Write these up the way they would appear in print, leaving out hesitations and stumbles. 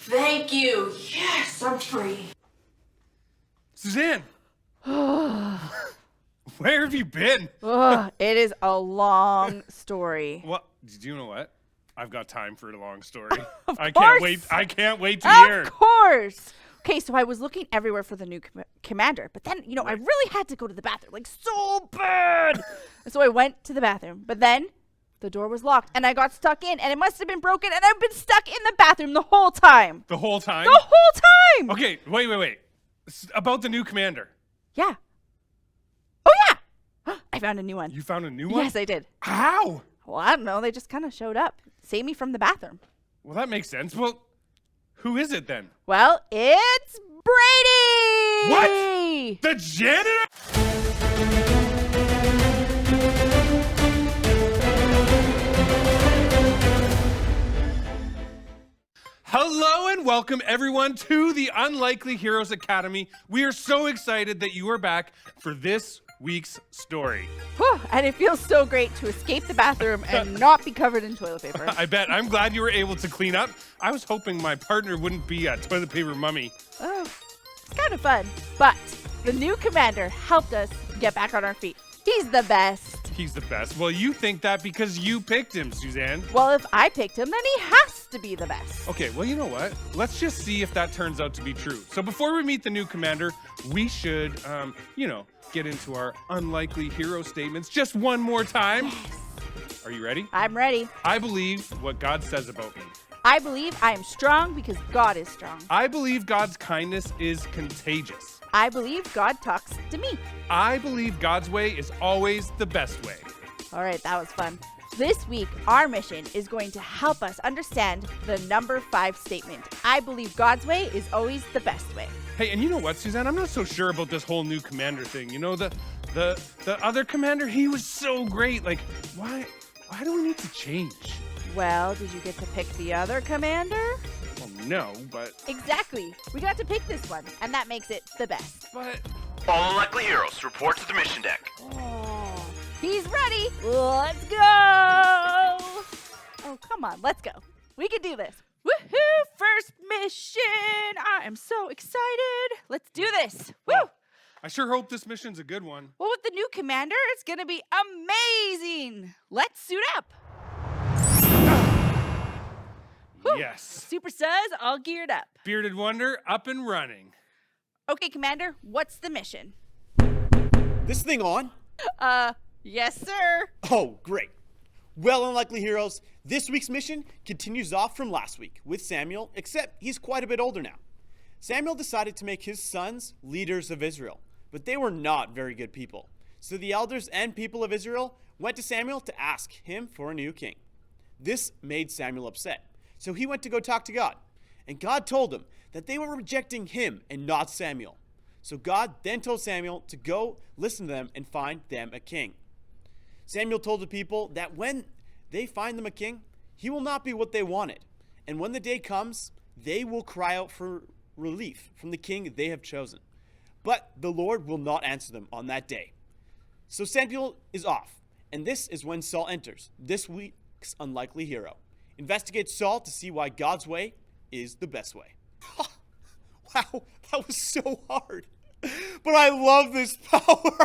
Thank you. Yes, I'm free. Suzanne! Where have you been? It is a long story. Well, do you know what? I've got time for a long story. I course. can't wait to hear. Of course. Okay, so I was looking everywhere for the new commander, but then, I really had to go to the bathroom, like so bad. And so I went to the bathroom, but then the door was locked and I got stuck in and it must have been broken and I've been stuck in the bathroom the whole time. The whole time? The whole time. Okay, wait. About the new commander. Yeah. Oh, yeah. I found a new one. You found a new one? Yes, I did. How? Well, I don't know. They just kind of showed up. Saved me from the bathroom. Well, that makes sense. Well, who is it then? Well, it's Brady! What? The janitor? Hello and welcome everyone to the Unlikely Heroes Academy. We are so excited that you are back for this week's story. Whew, and it feels so great to escape the bathroom and not be covered in toilet paper. I bet. I'm glad you were able to clean up. I was hoping my partner wouldn't be a toilet paper mummy. Oh, it's kind of fun. But the new commander helped us get back on our feet. He's the best. He's the best. Well, you think that because you picked him, Suzanne. Well, if I picked him, then he has to be the best. Okay, well, you know what? Let's just see if that turns out to be true. So before we meet the new commander, we should, get into our unlikely hero statements just one more time. Yes. Are you ready? I'm ready. I believe what God says about me. I believe I am strong because God is strong. I believe God's kindness is contagious. I believe God talks to me. I believe God's way is always the best way. All right, that was fun. This week, our mission is going to help us understand the number 5 statement. I believe God's way is always the best way. Hey, and you know what, Suzanne? I'm not so sure about this whole new commander thing. You know, the other commander, he was so great. Like, why do we need to change? Well, did you get to pick the other commander? Well, no, but... Exactly. We got to pick this one, and that makes it the best. But... All unlikely heroes, report to the mission deck. Oh, he's ready. Let's go. Oh, come on. Let's go. We can do this. Woohoo! First mission. I am so excited. Let's do this. Woo! I sure hope this mission's a good one. Well, with the new commander, it's going to be amazing. Let's suit up. Whew. Yes. Super Sus, all geared up. Bearded Wonder, up and running. Okay, Commander, what's the mission? This thing on? Yes, sir. Oh, great. Well, Unlikely Heroes, this week's mission continues off from last week with Samuel, except he's quite a bit older now. Samuel decided to make his sons leaders of Israel, but they were not very good people. So the elders and people of Israel went to Samuel to ask him for a new king. This made Samuel upset, so he went to go talk to God. And God told him that they were rejecting him and not Samuel. So God then told Samuel to go listen to them and find them a king. Samuel told the people that when they find them a king, he will not be what they wanted. And when the day comes, they will cry out for relief from the king they have chosen. But the Lord will not answer them on that day. So Samuel is off. And this is when Saul enters, this week's unlikely hero. Investigate Saul to see why God's way is the best way. Wow, that was so hard. But I love this power.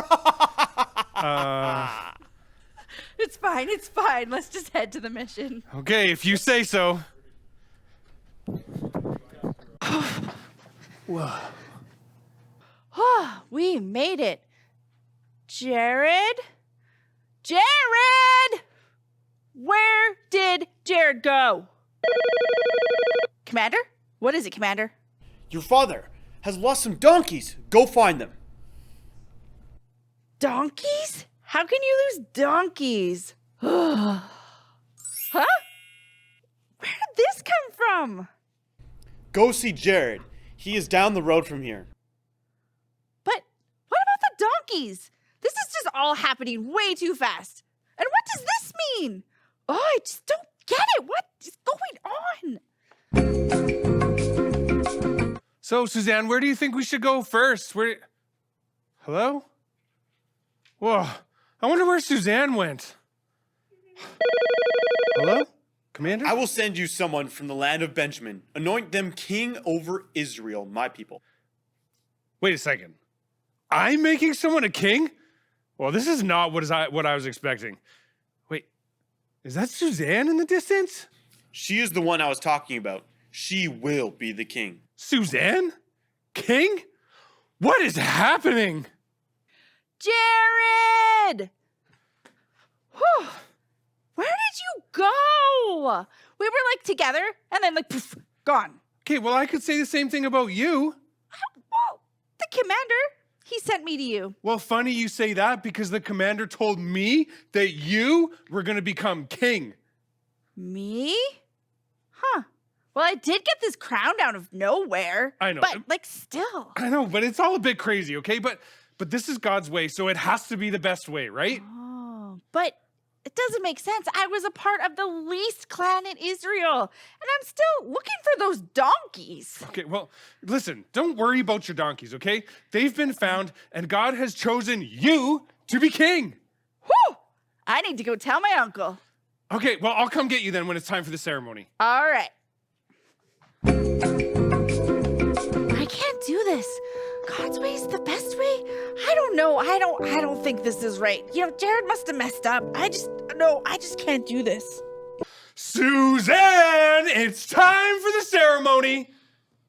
It's fine. Let's just head to the mission. Okay, if you say so. Whoa. We made it. Jared? Where did Jared go? Commander? What is it, Commander? Your father has lost some donkeys. Go find them. Donkeys? How can you lose donkeys? Huh? Where did this come from? Go see Jared. He is down the road from here. But what about the donkeys? This is just all happening way too fast. And what does this mean? Oh, I just don't get it. What is going on? So, Suzanne, where do you think we should go first? Hello? Whoa, I wonder where Suzanne went. Hello? Commander? I will send you someone from the land of Benjamin. Anoint them king over Israel, my people. Wait a second. I'm making someone a king? Well, this is not what I was expecting. Wait, is that Suzanne in the distance? She is the one I was talking about. She will be the king. Suzanne? King? What is happening? Jared! Whew. Where did you go? We were like together and then like poof, gone. Okay, well, I could say the same thing about you. Well, the commander, he sent me to you. Well, funny you say that because the commander told me that you were going to become king. Me? Huh. Well, I did get this crown out of nowhere. I know. But like still. I know, but it's all a bit crazy, okay? But this is God's way, so it has to be the best way, right? Oh, but it doesn't make sense. I was a part of the least clan in Israel, and I'm still looking for those donkeys. Okay, well, listen, don't worry about your donkeys, okay? They've been found, and God has chosen you to be king. Whew! I need to go tell my uncle. Okay, well, I'll come get you then when it's time for the ceremony. All right. I can't do this. God's way is the best way. I don't know. I don't think this is right. You know, Jared must have messed up. I just can't do this. Suzanne, it's time for the ceremony.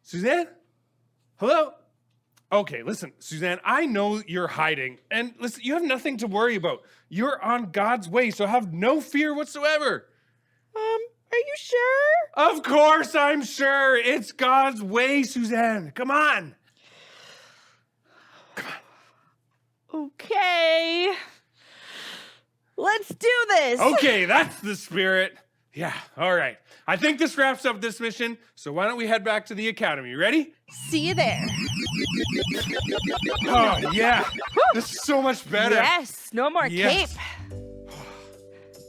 Suzanne? Hello? Okay, listen, Suzanne, I know you're hiding. And listen, you have nothing to worry about. You're on God's way, so have no fear whatsoever. Are you sure? Of course I'm sure. It's God's way, Suzanne. Come on. Okay. Let's do this. Okay, that's the spirit. Yeah, all right. I think this wraps up this mission, so why don't we head back to the academy? Ready? See you there. Oh, yeah. This is so much better. Yes, no more Yes. cape.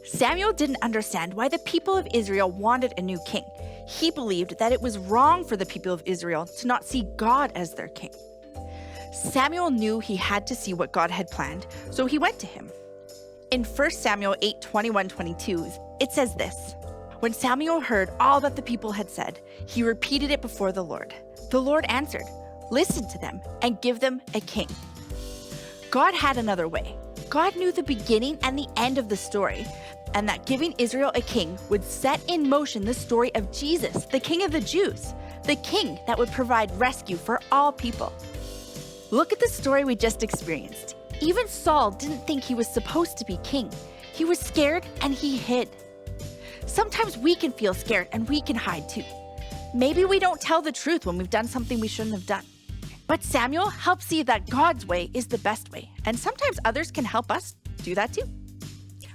Samuel didn't understand why the people of Israel wanted a new king. He believed that it was wrong for the people of Israel to not see God as their king. Samuel knew he had to see what God had planned, so he went to him. In 1 Samuel 8:21-22, it says this: When Samuel heard all that the people had said, he repeated it before the Lord. The Lord answered, "Listen to them and give them a king." God had another way. God knew the beginning and the end of the story, and that giving Israel a king would set in motion the story of Jesus, the King of the Jews, the king that would provide rescue for all people. Look at the story we just experienced. Even Saul didn't think he was supposed to be king. He was scared and he hid. Sometimes we can feel scared and we can hide too. Maybe we don't tell the truth when we've done something we shouldn't have done. But Samuel helped see that God's way is the best way, and sometimes others can help us do that too.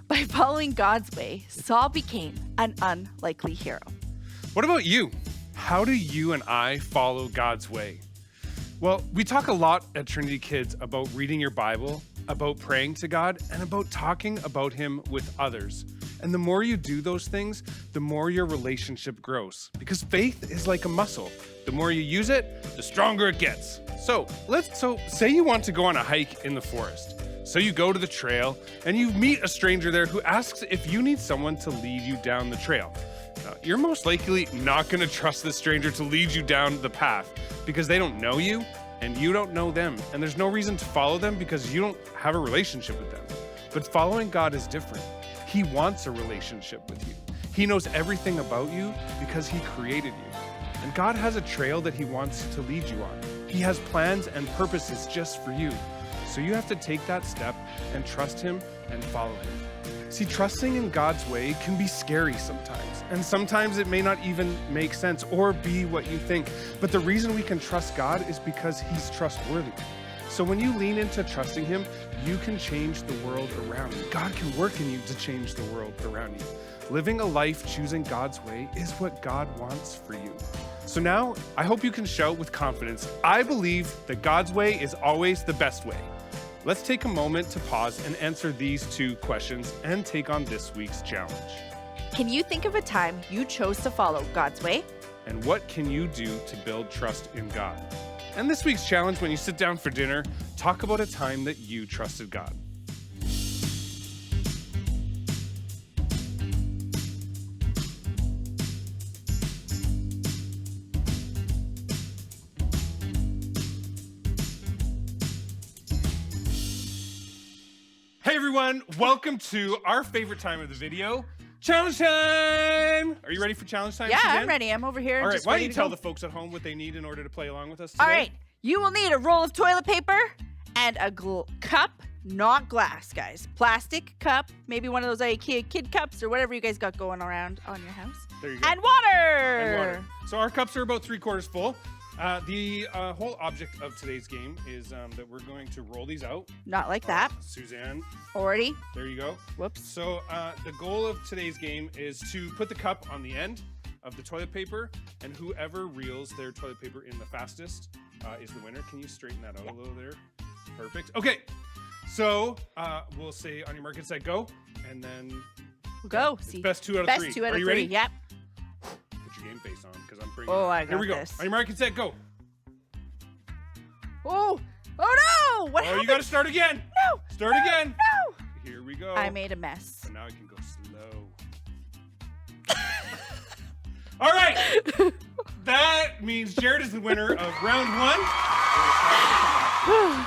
By following God's way, Saul became an unlikely hero. What about you? How do you and I follow God's way? Well, we talk a lot at Trinity Kids about reading your Bible, about praying to God, and about talking about Him with others. And the more you do those things, the more your relationship grows. Because faith is like a muscle. The more you use it, the stronger it gets. So say you want to go on a hike in the forest. So you go to the trail and you meet a stranger there who asks if you need someone to lead you down the trail. Now, you're most likely not going to trust this stranger to lead you down the path because they don't know you and you don't know them. And there's no reason to follow them because you don't have a relationship with them. But following God is different. He wants a relationship with you. He knows everything about you because He created you. And God has a trail that He wants to lead you on. He has plans and purposes just for you. So you have to take that step and trust Him and follow Him. See, trusting in God's way can be scary sometimes. And sometimes it may not even make sense or be what you think. But the reason we can trust God is because He's trustworthy. So when you lean into trusting Him, you can change the world around you. God can work in you to change the world around you. Living a life choosing God's way is what God wants for you. So now, I hope you can shout with confidence, I believe that God's way is always the best way. Let's take a moment to pause and answer these two questions and take on this week's challenge. Can you think of a time you chose to follow God's way? And what can you do to build trust in God? And this week's challenge, when you sit down for dinner, talk about a time that you trusted God. everyone, welcome to our favorite time of the video, challenge time! Are you ready for challenge time, Yeah, Suzanne? I'm ready. I'm over here. All right, just why don't ready you to tell go. the folks at home what they need in order to play along with us today? All right, you will need a roll of toilet paper and a cup, not glass, guys. Plastic cup, maybe one of those IKEA kid cups or whatever you guys got going around on your house. There you go. And water! And water. So our cups are about 3/4 full. The whole object of today's game is that we're going to roll these out. Not like that. Suzanne, Already. there you go. Whoops. So the goal of today's game is to put the cup on the end of the toilet paper, and whoever reels their toilet paper in the fastest is the winner. Can you straighten that out a little there? Perfect. Okay. So we'll say on your mark, get set, go, and then We'll go. it's See. best 2 out of Best 3. 2 out Are of you 3. ready? Yep. Put your game face on because I'm bringing. Oh, I Here we got go. this. On your mark, get set, go. Oh no! What Oh, happened? you got to start again. No! Start No! again. No! Here we go. I made a mess. So now I can go slow. All right. That means Jared is the winner of round 1.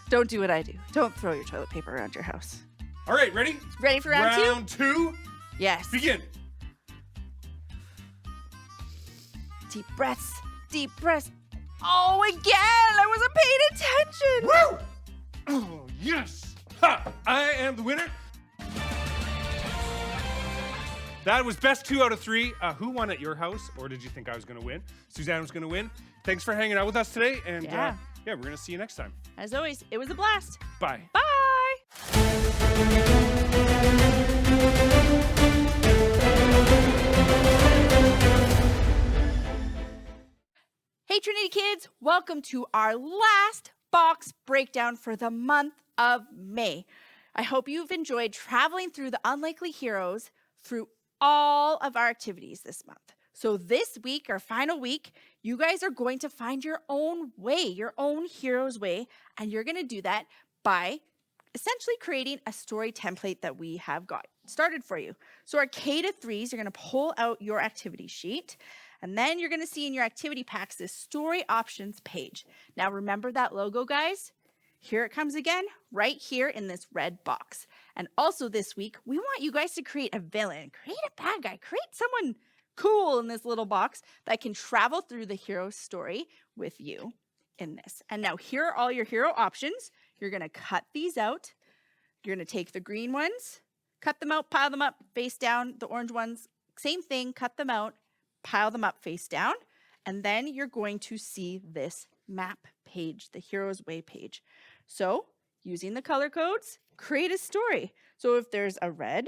Don't do what I do. Don't throw your toilet paper around your house. All right, ready? Ready for round 2? Round 2. Yes. Begin. Deep breaths. Deep breaths. Oh, again! I wasn't paying attention. Woo! Oh, yes. Ha! I am the winner. That was best 2 out of 3. Who won at your house, or did you think I was going to win? Suzanne was going to win. Thanks for hanging out with us today, and Yeah. we're going to see you next time. As always, it was a blast. Bye. Bye. Hey, Trinity Kids, welcome to our last box breakdown for the month of May. I hope you've enjoyed traveling through the unlikely heroes through all of our activities this month. So this week, our final week, you guys are going to find your own way, your own hero's way, and you're going to do that by essentially creating a story template that we have got started for you. So our K to 3s, you're going to pull out your activity sheet, and then you're going to see in your activity packs this story options page. Now remember that logo, guys? Here it comes again, right here in this red box. And also this week, we want you guys to create a villain, create a bad guy, create someone cool in this little box that can travel through the hero story with you in this. And now here are all your hero options. You're going to cut these out. You're going to take the green ones, cut them out, pile them up face down. The orange ones, same thing, cut them out, pile them up face down. And then you're going to see this map page, the Hero's Way page. So using the color codes, create a story. So if there's a red,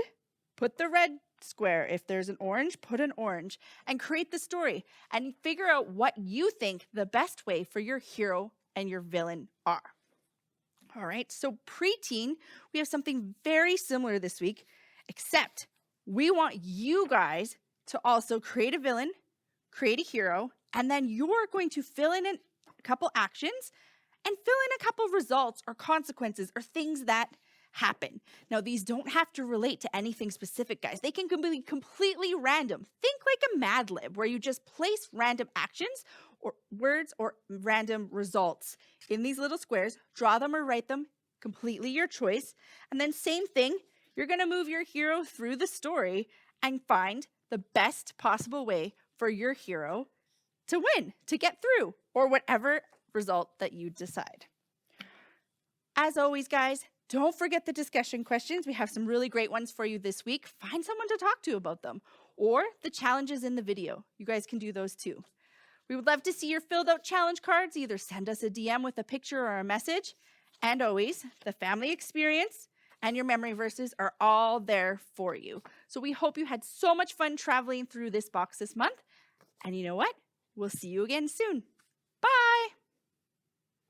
put the red square. If there's an orange, put an orange, and create the story and figure out what you think the best way for your hero and your villain are. All right, so preteen, we have something very similar this week, except we want you guys to also create a villain, create a hero, and then you're going to fill in a couple actions and fill in a couple results or consequences or things that happen. Now, these don't have to relate to anything specific, guys. They can be completely random. Think like a Mad Lib, where you just place random actions or words or random results in these little squares, draw them or write them, completely your choice. And then same thing, you're going to move your hero through the story and find the best possible way for your hero to win, to get through, or whatever result that you decide. As always, guys, don't forget the discussion questions. We have some really great ones for you this week. Find someone to talk to about them, or the challenges in the video. You guys can do those too. We would love to see your filled out challenge cards. Either send us a DM with a picture or a message. And always, the family experience and your memory verses are all there for you. So we hope you had so much fun traveling through this box this month. And you know what? We'll see you again soon. Bye.